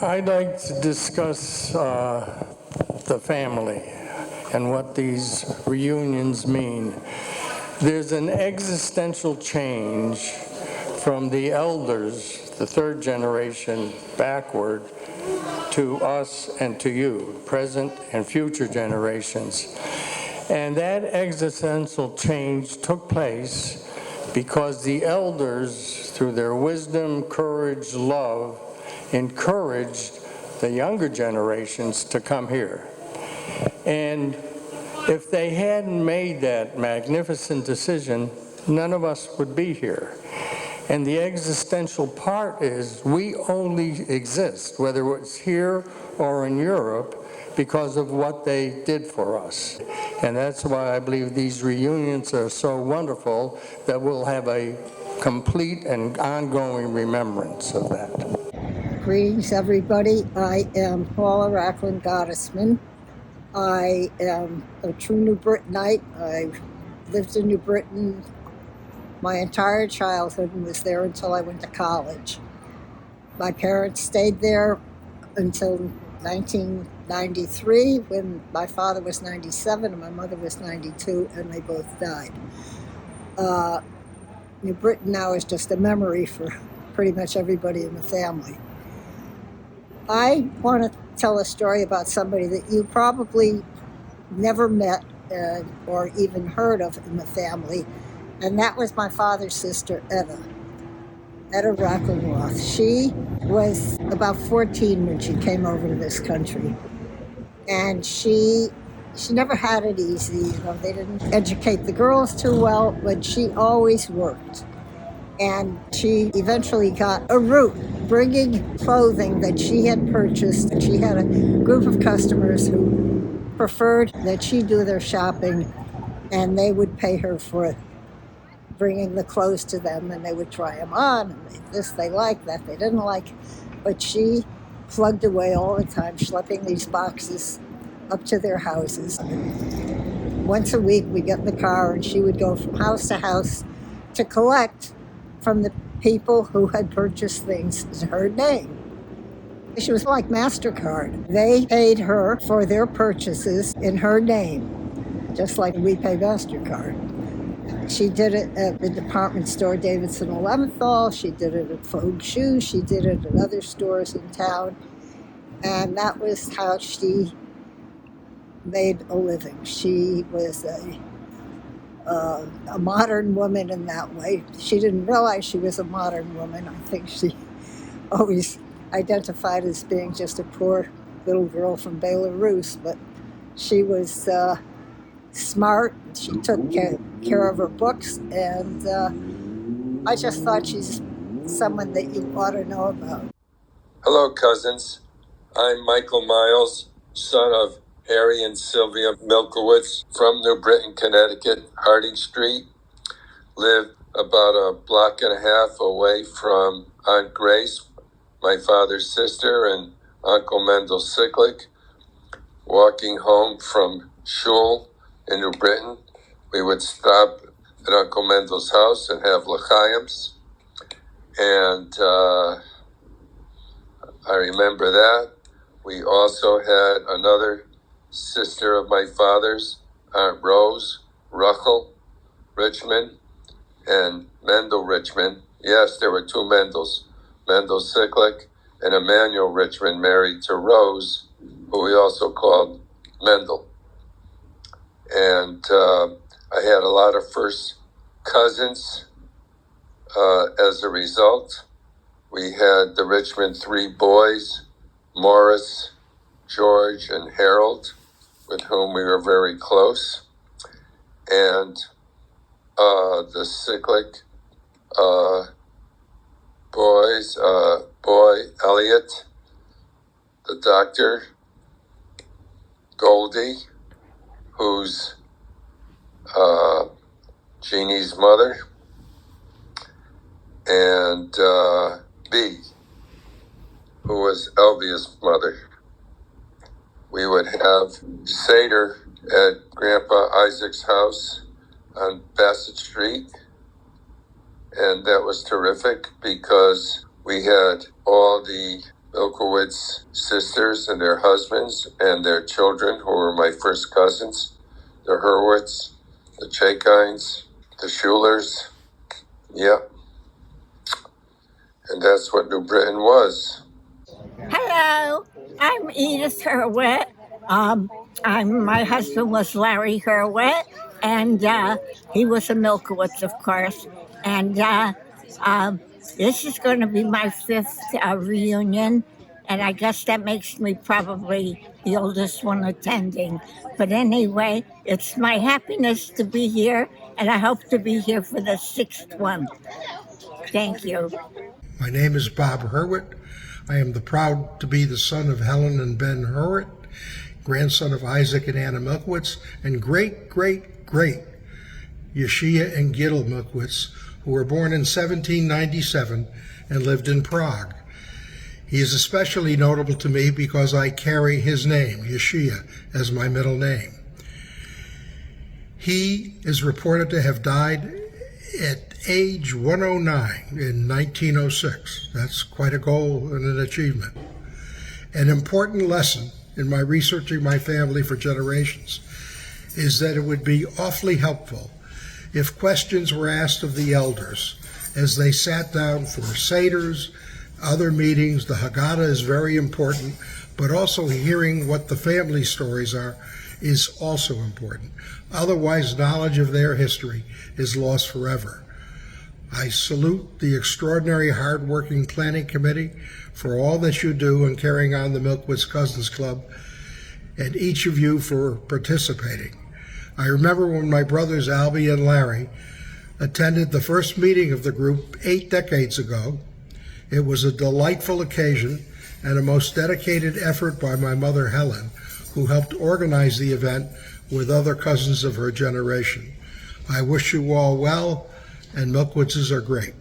I'd like to discuss the family and what these reunions mean. There's an existential change from the elders, the third generation, backward to us and to you, present and future generations. And that existential change took place because the elders, through their wisdom, courage, love, encouraged the younger generations to come here. And if they hadn't made that magnificent decision, none of us would be here. And the existential part is we only exist, whether it's here or in Europe, because of what they did for us. And that's why I believe these reunions are so wonderful, that we'll have a complete and ongoing remembrance of that. Greetings, everybody. I am Paula Racklin Gottesman. I am a true New Britanite. I've lived in New Britain my entire childhood and was there until I went to college. My parents stayed there until 1993, when my father was 97 and my mother was 92, and they both died. New Britain now is just a memory for pretty much everybody in the family. I want to tell a story about somebody that you probably never met or even heard of in the family, and that was my father's sister, Etta Racklin. She was about 14 when she came over to this country, and she never had it easy. They didn't educate the girls too well, but she always worked. And she eventually got a route bringing clothing that she had purchased. And she had a group of customers who preferred that she do their shopping, and they would pay her for bringing the clothes to them, and they would try them on. And this they liked, that they didn't like. But she plugged away all the time, schlepping these boxes up to their houses. Once a week, we'd get in the car, and she would go from house to house to collect from the people who had purchased things in her name. She was like MasterCard. They paid her for their purchases in her name, just like we pay MasterCard. She did it at the department store Davidson and Leventhal. She did it at Vogue Shoes. She did it at other stores in town. And that was how she made a living. She was a modern woman in that way. She didn't realize she was a modern woman. I think she always identified as being just a poor little girl from Belarus, but she was smart. She took care of her books, and I just thought she's someone that you ought to know about. Hello, cousins. I'm Michael Miles, son of Harry and Sylvia Milkowitz from New Britain, Connecticut, Harding Street. Live about a block and a half away from Aunt Grace, my father's sister, and Uncle Mendel Sicklick. Walking home from shul in New Britain, we would stop at Uncle Mendel's house and have l'chaims. And I remember that. We also had another sister of my father's, Aunt Rose, Ruchel Richmond, and Mendel Richmond. Yes, there were two Mendels, Mendel Sicklick and Emmanuel Richmond, married to Rose, who we also called Mendel. And I had a lot of first cousins as a result. We had the Richmond three boys, Morris, George, and Harold, with whom we were very close. And the Sicklick boys, boy Elliot, the doctor, Goldie, who's Jeannie's mother, and B, who was Elvia's mother. We would have Seder at Grandpa Isaac's house on Bassett Street, and that was terrific because we had all the Milkowitz sisters and their husbands and their children, who were my first cousins, the Hurwitz, the Chakines, the Schulers. Yep. And that's what New Britain was. Hello, I'm Edith Hurwitz. My husband was Larry Hurwitz, and he was a Milkowitz, of course. And this is going to be my fifth reunion, and I guess that makes me probably the oldest one attending. But anyway, it's my happiness to be here, and I hope to be here for the sixth one. Thank you. My name is Bob Hurwitz. I am proud to be the son of Helen and Ben Hurwitz, grandson of Isaac and Anna Milkowitz, and great Yeshia and Gidel Milkowitz, who were born in 1797 and lived in Prague. He is especially notable to me because I carry his name, Yeshia, as my middle name. He is reported to have died at age 109 in 1906. That's quite a goal and an achievement. An important lesson in my researching my family for generations is that it would be awfully helpful if questions were asked of the elders as they sat down for seders, other meetings. The Haggadah is very important, but also hearing what the family stories are is also important. Otherwise, knowledge of their history is lost forever. I salute the extraordinary hard-working planning committee for all that you do in carrying on the Milkowitz Cousins Club, and each of you for participating. I remember when my brothers Albie and Larry attended the first meeting of the group 8 decades ago. It was a delightful occasion and a most dedicated effort by my mother Helen, who helped organize the event with other cousins of her generation. I wish you all well, and Milkowitzes are great.